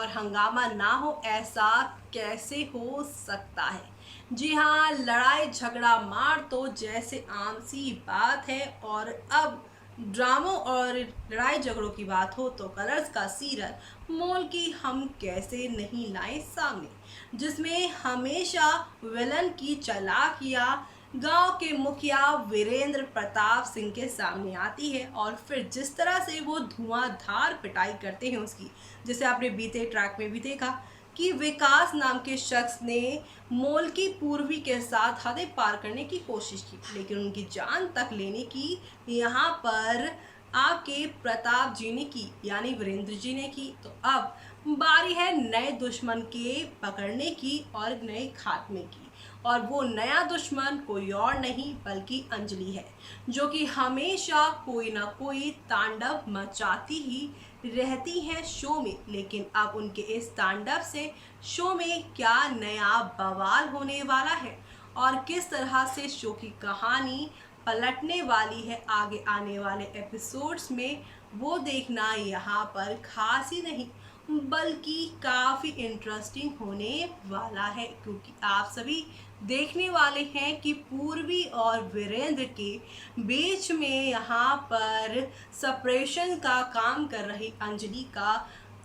और हंगामा ना हो, ऐसा कैसे हो सकता है। जी हाँ, लड़ाई झगड़ा मार तो जैसे आम सी बात है। और अब ड्रामों और लड़ाई झगड़ों की बात हो तो कलर्स का सीरियल मोल की हम कैसे नहीं लाए सामने, जिसमें हमेशा विलन की चालाकियां गांव के मुखिया वीरेंद्र प्रताप सिंह के सामने आती है। और फिर जिस तरह से वो धुआंधार पिटाई करते हैं उसकी, जैसे आपने बीते ट्रैक में भी देखा कि विकास नाम के शख्स ने मोल की पूर्वी के साथ हदें पार करने की कोशिश की, लेकिन उनकी जान तक लेने की यहाँ पर आपके प्रताप जी ने की, यानी वीरेंद्र जी ने की। तो अब बारी है नए दुश्मन के पकड़ने की और नए खात्मे की। और वो नया दुश्मन कोई और नहीं बल्कि अंजलि है, जो कि हमेशा कोई ना कोई तांडव मचाती ही रहती हैं शो में। लेकिन अब उनके इस तांडव से शो में क्या नया बवाल होने वाला है और किस तरह से शो की कहानी पलटने वाली है आगे आने वाले एपिसोड्स में, वो देखना यहाँ पर खास ही नहीं बल्कि काफ़ी इंटरेस्टिंग होने वाला है। क्योंकि आप सभी देखने वाले हैं कि पूर्वी और वीरेंद्र के बीच में यहाँ पर सेपरेशन का काम कर रही अंजलि का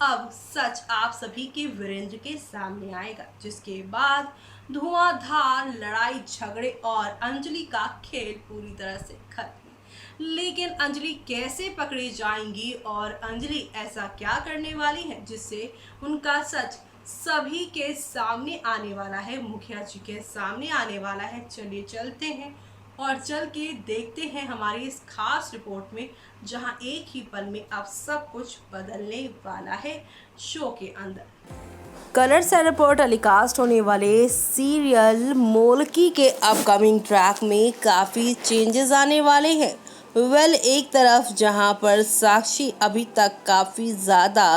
अब सच आप सभी के वीरेंद्र के सामने आएगा, जिसके बाद धुआंधार लड़ाई झगड़े और अंजलि का खेल पूरी तरह से खत्म। लेकिन अंजलि कैसे पकड़ी जाएंगी और अंजलि ऐसा क्या करने वाली है जिससे उनका सच सभी के सामने आने वाला है, मुखिया जी के सामने आने वाला है। चलिए चलते हैं और चल के देखते हैं हमारी इस खास रिपोर्ट में, जहां एक ही पल में अब सब कुछ बदलने वाला है शो के अंदर। कलर्स रिपोर्ट टेलीकास्ट होने वाले सीरियल मोलकी के अपकमिंग ट्रैक में काफ़ी चेंजेस आने वाले हैं। एक तरफ जहां पर साक्षी अभी तक काफ़ी ज़्यादा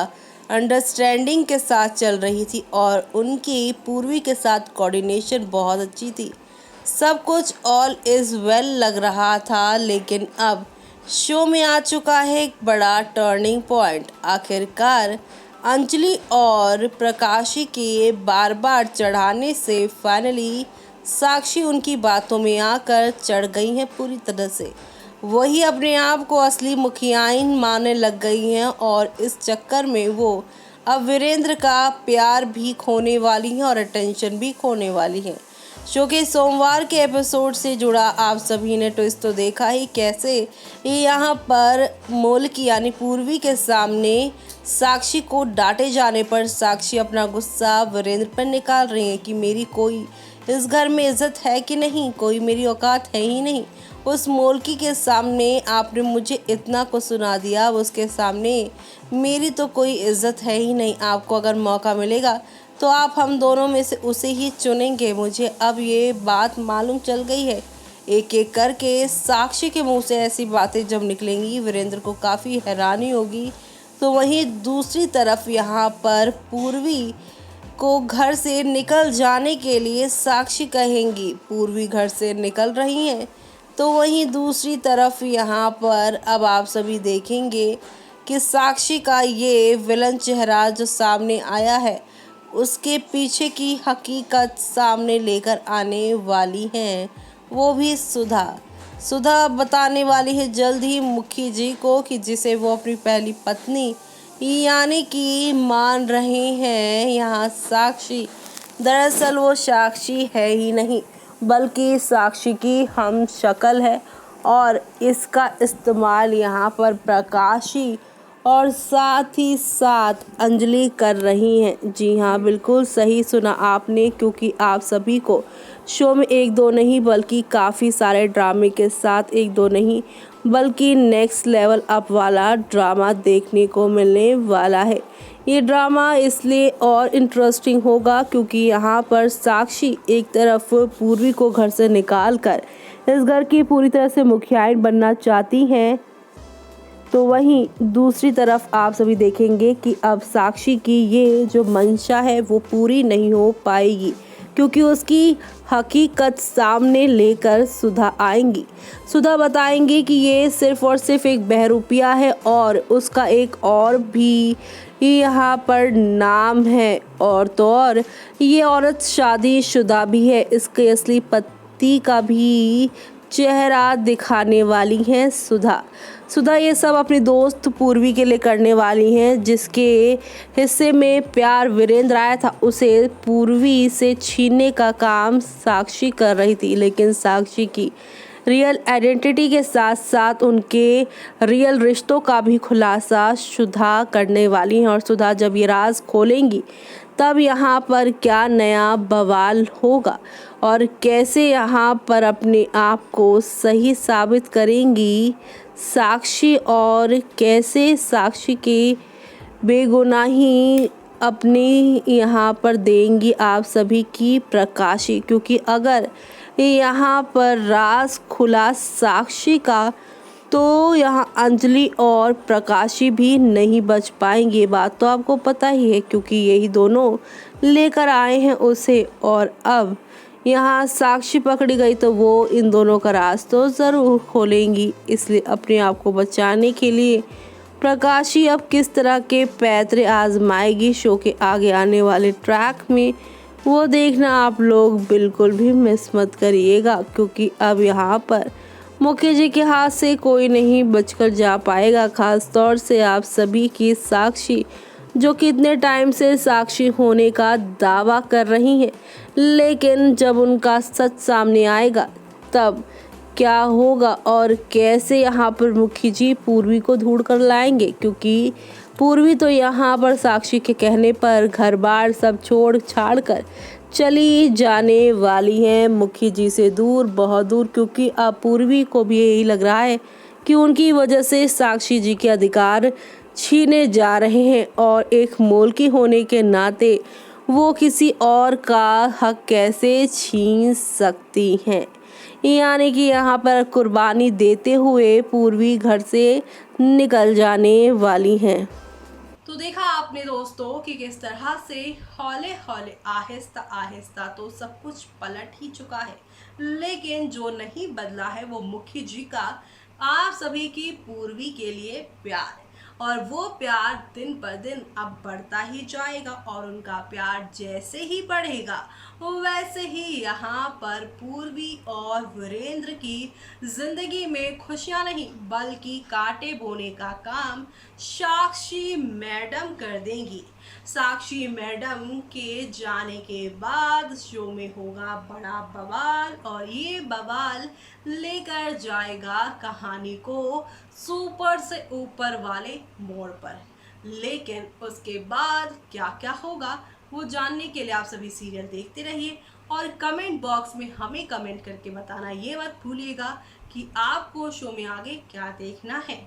अंडरस्टैंडिंग के साथ चल रही थी और उनकी पूर्वी के साथ कोऑर्डिनेशन बहुत अच्छी थी, सब कुछ ऑल इज़ वेल लग रहा था। लेकिन अब शो में आ चुका है एक बड़ा टर्निंग पॉइंट। आखिरकार अंजलि और प्रकाशी के बार बार चढ़ाने से फाइनली साक्षी उनकी बातों में आकर चढ़ गई हैं पूरी तरह से। वही अपने आप को असली मुखियाइन मानने लग गई हैं और इस चक्कर में वो अब वीरेंद्र का प्यार भी खोने वाली हैं और अटेंशन भी खोने वाली हैं। शो के सोमवार के एपिसोड से जुड़ा आप सभी ने ट्विस्ट तो देखा ही, कैसे यहाँ पर मोलकी यानी पूर्वी के सामने साक्षी को डांटे जाने पर साक्षी अपना गुस्सा वीरेंद्र पर निकाल रही है कि मेरी कोई इस घर में इज्जत है कि नहीं, कोई मेरी औकात है ही नहीं। उस मोलकी के सामने आपने मुझे इतना कुछ सुना दिया, अब उसके सामने मेरी तो कोई इज्जत है ही नहीं। आपको अगर मौका मिलेगा तो आप हम दोनों में से उसे ही चुनेंगे। मुझे अब ये बात मालूम चल गई है। एक एक करके साक्षी के मुंह से ऐसी बातें जब निकलेंगी वीरेंद्र को काफ़ी हैरानी होगी। तो वहीं दूसरी तरफ यहाँ पर पूर्वी को घर से निकल जाने के लिए साक्षी कहेंगी, पूर्वी घर से निकल रही हैं। तो वहीं दूसरी तरफ यहाँ पर अब आप सभी देखेंगे कि साक्षी का ये विलन चेहरा जो सामने आया है उसके पीछे की हकीकत सामने लेकर आने वाली हैं, वो भी सुधा बताने वाली है जल्द ही मुखी जी को कि जिसे वो अपनी पहली पत्नी यानी कि मान रहे हैं यहाँ साक्षी। दरअसल वो साक्षी है ही नहीं बल्कि साक्षी की हम शक्ल है और इसका इस्तेमाल यहाँ पर प्रकाशी और साथ ही साथ अंजलि कर रही हैं। जी हाँ, बिल्कुल सही सुना आपने, क्योंकि आप सभी को शो में एक दो नहीं बल्कि काफ़ी सारे ड्रामे के साथ एक दो नहीं बल्कि नेक्स्ट लेवल अप वाला ड्रामा देखने को मिलने वाला है। ये ड्रामा इसलिए और इंटरेस्टिंग होगा क्योंकि यहाँ पर साक्षी एक तरफ पूर्वी को घर से निकाल कर इस घर की पूरी तरह से मुखियाइन बनना चाहती हैं, तो वहीं दूसरी तरफ आप सभी देखेंगे कि अब साक्षी की ये जो मंशा है वो पूरी नहीं हो पाएगी, क्योंकि उसकी हकीकत सामने लेकर सुधा आएंगी। सुधा बताएंगी कि ये सिर्फ और सिर्फ एक बहरूपिया है और उसका एक और भी यहाँ पर नाम है, और तो और ये औरत शादीशुदा भी है। इसके असली पति का भी चेहरा दिखाने वाली हैं सुधा। सुधा ये सब अपनी दोस्त पूर्वी के लिए करने वाली हैं, जिसके हिस्से में प्यार वीरेंद्र आया था, उसे पूर्वी से छीनने का काम साक्षी कर रही थी। लेकिन साक्षी की रियल आइडेंटिटी के साथ साथ उनके रियल रिश्तों का भी खुलासा सुधा करने वाली हैं। और सुधा जब ये राज खोलेंगी तब यहाँ पर क्या नया बवाल होगा और कैसे यहाँ पर अपने आप को सही साबित करेंगी साक्षी, और कैसे साक्षी की बेगुनाही अपनी यहाँ पर देंगी आप सभी की प्रकाशी। क्योंकि अगर यहाँ पर राज खुला साक्षी का तो यहाँ अंजलि और प्रकाशी भी नहीं बच पाएंगे। बात तो आपको पता ही है, क्योंकि यही दोनों लेकर आए हैं उसे। और अब यहाँ साक्षी पकड़ी गई तो वो इन दोनों का राज तो ज़रूर खोलेंगी। इसलिए अपने आप को बचाने के लिए प्रकाशी अब किस तरह के पैतरे आजमाएगी शो के आगे आने वाले ट्रैक में, वो देखना आप लोग बिल्कुल भी मिस मत करिएगा। क्योंकि अब यहाँ पर मुखिया जी के हाथ से कोई नहीं बचकर जा पाएगा। खास तौर से आप सभी की साक्षी, जो कि इतने टाइम से साक्षी होने का दावा कर रही हैं, लेकिन जब उनका सच सामने आएगा तब क्या होगा और कैसे यहाँ पर मुखी जी पूर्वी को ढूंढ कर लाएंगे। क्योंकि पूर्वी तो यहाँ पर साक्षी के कहने पर घर बार सब छोड़ छाड़ कर चली जाने वाली हैं मुखी जी से दूर, बहुत दूर। क्योंकि अब पूर्वी को भी यही लग रहा है कि उनकी वजह से साक्षी जी के अधिकार छीने जा रहे हैं, और एक मोलकी होने के नाते वो किसी और का हक कैसे छीन सकती हैं। यानी कि यहाँ पर कुर्बानी देते हुए पूर्वी घर से निकल जाने वाली हैं। तो देखा आपने दोस्तों कि किस तरह से हौले हौले आहिस्ता आहिस्ता तो सब कुछ पलट ही चुका है, लेकिन जो नहीं बदला है वो मुखी जी का आप सभी की पूर्वी के लिए प्यार है। और वो प्यार दिन पर दिन अब बढ़ता ही जाएगा, और उनका प्यार जैसे ही बढ़ेगा वैसे ही यहाँ पर पूर्वी और वीरेंद्र की जिंदगी में खुशियाँ नहीं बल्कि कांटे बोने का काम साक्षी मैडम कर देंगी। साक्षी मैडम के जाने के बाद शो में होगा बड़ा बवाल, और ये बवाल लेकर जाएगा कहानी को सुपर से ऊपर वाले मोड़ पर। लेकिन उसके बाद क्या क्या होगा वो जानने के लिए आप सभी सीरियल देखते रहिए, और कमेंट बॉक्स में हमें कमेंट करके बताना ये मत भूलिएगा कि आपको शो में आगे क्या देखना है।